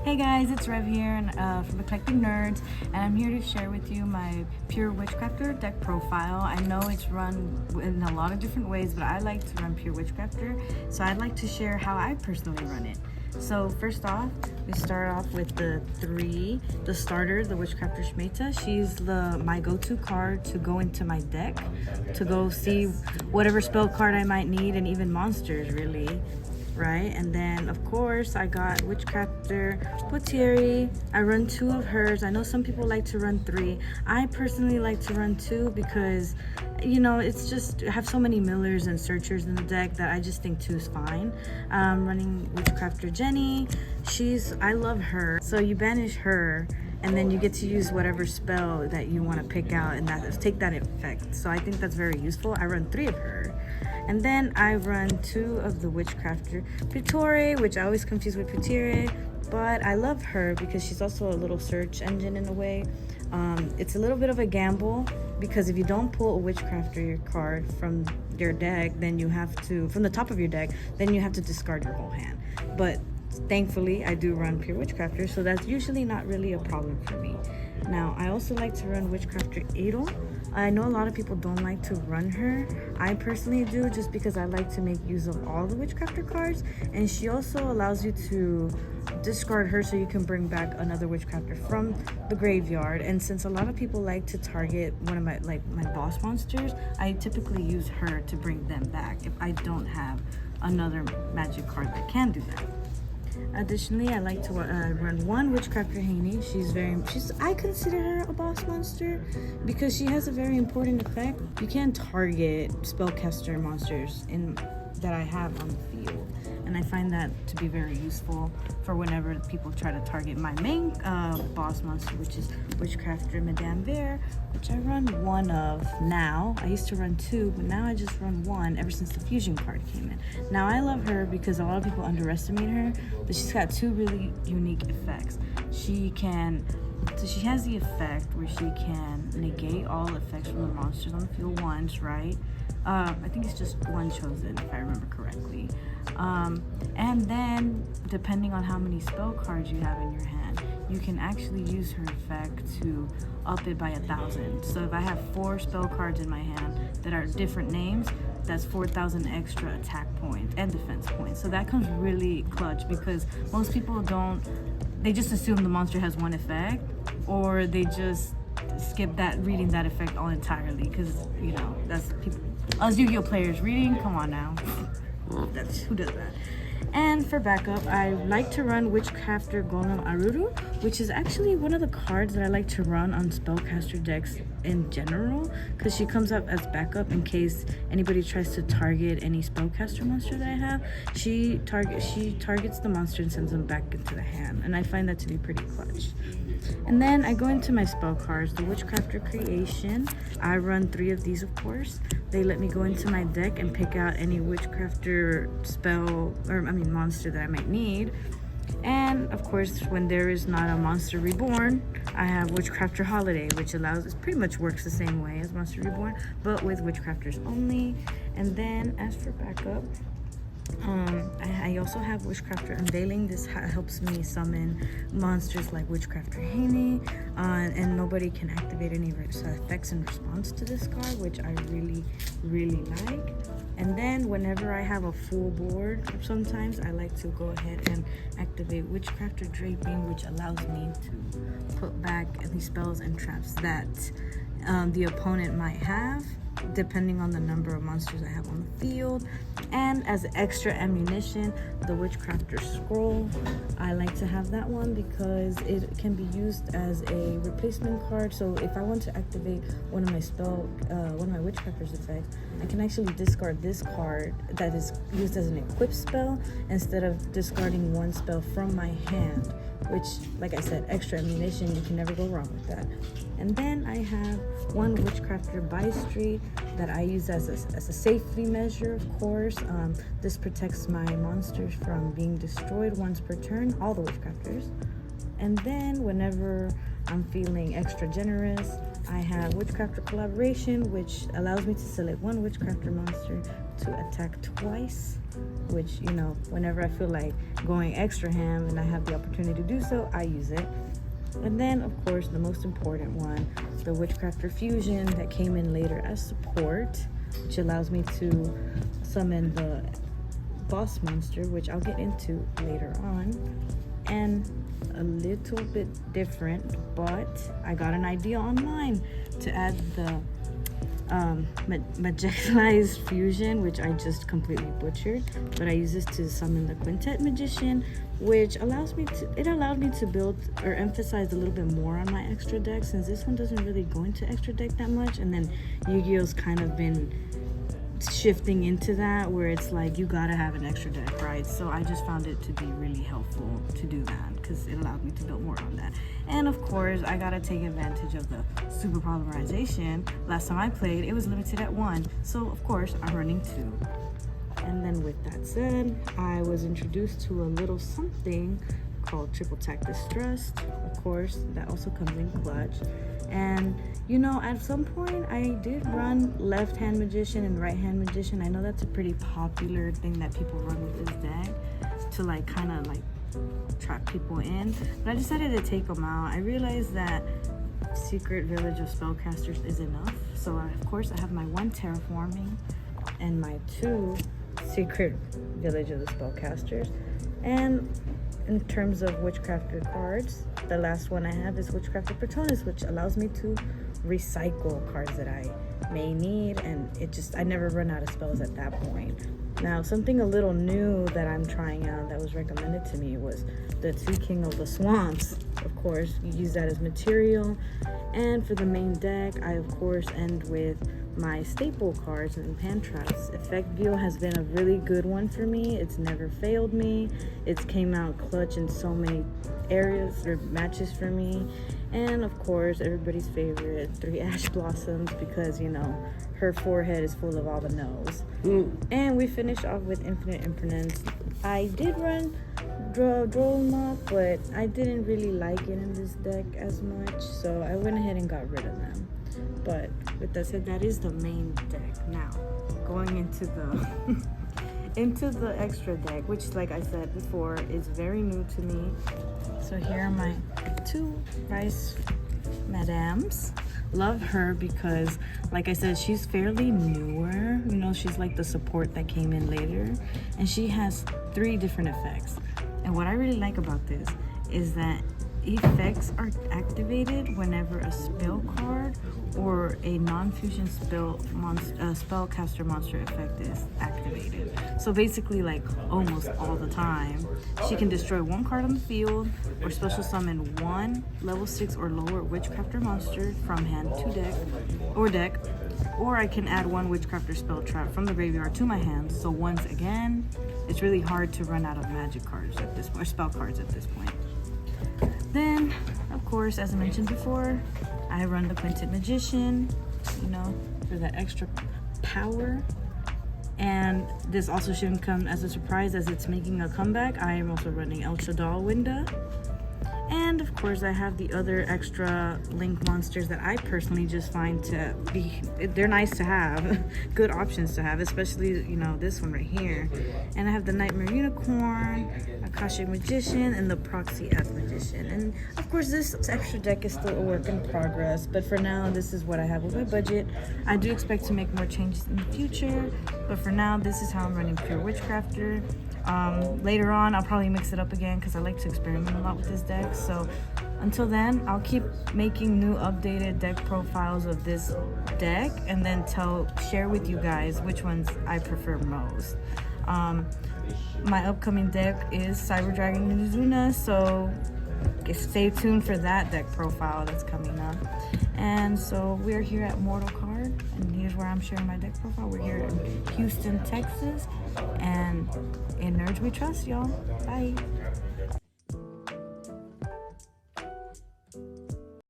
Hey guys, it's Rev here from Eclectic Nerds, and I'm here to share with you my Pure WitchCrafter deck profile. I know it's run in a lot of different ways, but I like to run Pure WitchCrafter, so I'd like to share how I personally run it. So first off, we start off with the starter, the WitchCrafter Shmeta. She's my go-to card to go into my deck, to go see whatever spell card I might need, and even monsters really. Right, and then of course I got WitchCrafter Potieri. I run 2 of hers. I know some people like to run 3. I personally like to run 2 because, you know, it's just I have so many millers and searchers in the deck that I just think 2 is fine. Running WitchCrafter Jenny. I love her. So you banish her, and then you get to use whatever spell that you want to pick out and take that effect. So I think that's very useful. I run 3 of her. And then I run 2 of the WitchCrafter Pitore, which I always confuse with Pitire, but I love her because she's also a little search engine in a way. It's a little bit of a gamble because if you don't pull a WitchCrafter card from your deck, then you have to, from the top of your deck, then you have to discard your whole hand. But thankfully, I do run Pure WitchCrafter, so that's usually not really a problem for me. Now, I also like to run WitchCrafter Adel. I know a lot of people don't like to run her. I personally do, just because I like to make use of all the WitchCrafter cards, and she also allows you to discard her so you can bring back another WitchCrafter from the graveyard. And since a lot of people like to target one of my boss monsters, I typically use her to bring them back if I don't have another magic card that can do that. Additionally, I like to run 1 WitchCrafter Haney. I consider her a boss monster because she has a very important effect. You can target spellcaster monsters that I have on the field, and I find that to be very useful for whenever people try to target my main boss monster, which is WitchCrafter Madame Vere, which I run 1 of now. I used to run 2, but now I just run 1 ever since the fusion card came in. Now I love her because a lot of people underestimate her, but she's got 2 really unique effects. She has the effect where she can negate all effects from the monsters on the field once, right? I think it's just 1 chosen, if I remember correctly. And then, depending on how many spell cards you have in your hand, you can actually use her effect to up it by 1,000. So if I have 4 spell cards in my hand that are different names, that's 4,000 extra attack points and defense points. So that comes really clutch because most people they just assume the monster has 1 effect, or they just skip reading that effect all entirely because, you know, that's people. Us Yu-Gi-Oh players reading, come on now. Who does that? And for backup, I like to run WitchCrafter Golem Aruru, which is actually one of the cards that I like to run on spellcaster decks in general, because she comes up as backup in case anybody tries to target any spellcaster monster that I have. She targets the monster and sends them back into the hand, and I find that to be pretty clutch. And then I go into my spell cards, the WitchCrafter Creation. I run 3 of these, of course. They let me go into my deck and pick out any WitchCrafter monster that I might need. And of course, when there is not a monster reborn, I have WitchCrafter Holiday, which it pretty much works the same way as Monster Reborn, but with WitchCrafters only. And then as for backup, I also have WitchCrafter Unveiling. This helps me summon monsters like WitchCrafter Haney, and nobody can activate any effects in response to this card, which I really, really like. And then whenever I have a full board, sometimes I like to go ahead and activate WitchCrafter Draping, which allows me to put back any spells and traps that the opponent might have, depending on the number of monsters I have on the field. And as extra ammunition, the WitchCrafter Scroll. I like to have that one because it can be used as a replacement card. So if I want to activate one of my WitchCrafter's effects, I can actually discard this card that is used as an equip spell instead of discarding 1 spell from my hand, which, like I said, extra ammunition, you can never go wrong with that. And then I have 1 WitchCrafter Buy Street that I use as a safety measure, of course. This protects my monsters from being destroyed once per turn, all the WitchCrafters. And then whenever I'm feeling extra generous, I have WitchCrafter Collaboration, which allows me to select one WitchCrafter monster to attack twice, which, you know, whenever I feel like going extra ham and I have the opportunity to do so, I use it. And then, of course, the most important one, the WitchCrafter Fusion that came in later as support, which allows me to summon the boss monster, which I'll get into later on. And a little bit different, but I got an idea online to add the Magicalized Fusion, which I just completely butchered, but I use this to summon the Quintet Magician, which allowed me to build or emphasize a little bit more on my extra deck, since this one doesn't really go into extra deck that much, and then Yu-Gi-Oh's kind of been shifting into that where it's like you gotta have an extra deck, right? So I just found it to be really helpful to do that because it allowed me to build more on that. And of course, I gotta take advantage of the super polymerization. Last time I played, it was limited at 1, so of course I'm running 2. And then with that said, I was introduced to a little something called Triple TIK Trust. Of course, that also comes in clutch. And you know, at some point I did run left hand magician and right hand magician. I know that's a pretty popular thing that people run with this deck to like kind of like trap people in, but I decided to take them out. I realized that Secret Village of Spellcasters is enough, so of course I have my 1 terraforming and my 2 Secret Village of the Spellcasters. And in terms of WitchCrafter cards, the last one I have is WitchCrafter Patronus, which allows me to recycle cards that I may need, and I never run out of spells at that point. Now, something a little new that I'm trying out that was recommended to me was the King of the Swamps. Of course, you use that as material. And for the main deck, I of course end with my staple cards and hand traps. Effect View has been a really good one for me. It's never failed me. It's came out clutch in so many areas or matches for me. And of course, everybody's favorite, 3 Ash Blossoms, because you know her forehead is full of all the nose. And we finished off with Infinite Impermanence. I did run Drolma, but I didn't really like it in this deck as much, so I went ahead and got rid of them. But with that said, that is the main deck. Now, going into the into the extra deck, which, like I said before, is very new to me. So here are my 2 Vice Madams. Love her because, like I said, she's fairly newer. You know, she's like the support that came in later, and she has 3 different effects. And what I really like about this is that effects are activated whenever a spell card or a non-fusion spellcaster monster effect is activated. So basically, like almost all the time, she can destroy 1 card on the field or special summon 1 level 6 or lower WitchCrafter monster from hand to deck, or I can add 1 WitchCrafter spell trap from the graveyard to my hand. So once again, it's really hard to run out of magic cards at this point, or spell cards at this point. Then, of course, as I mentioned before, I run the Quintet Magician, you know, for that extra power. And this also shouldn't come as a surprise as it's making a comeback. I am also running El Shaddai Winda. And of course, I have the other extra Link monsters that I personally just find to be, they're nice to have, good options to have, especially, you know, this one right here. And I have the Nightmare Unicorn, Akashic Magician, and the Proxy F Magician. And of course, this extra deck is still a work in progress, but for now, this is what I have with my budget. I do expect to make more changes in the future, but for now, this is how I'm running Pure WitchCrafter. Later on, I'll probably mix it up again because I like to experiment a lot with this deck. So until then, I'll keep making new updated deck profiles of this deck and then share with you guys which ones I prefer most. My upcoming deck is Cyber Dragon Mizuna, so stay tuned for that deck profile that's coming up. And so we're here at Mortal Card, and here's where I'm sharing my deck profile. We're here in Houston, Texas, and in Nerds We Trust, y'all. Bye.